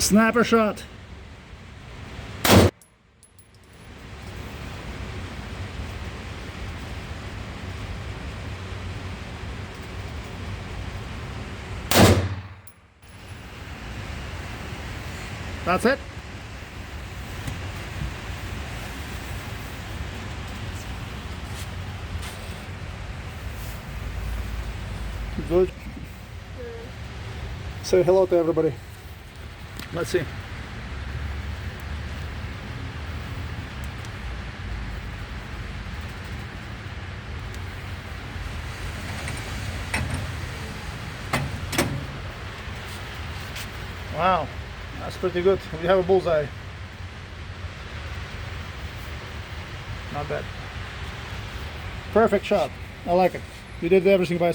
Snapper shot. That's it. Good. Say hello to everybody. Let's see. Wow, that's pretty good. We have a bullseye. Not bad. Perfect shot. I like it. You did everything by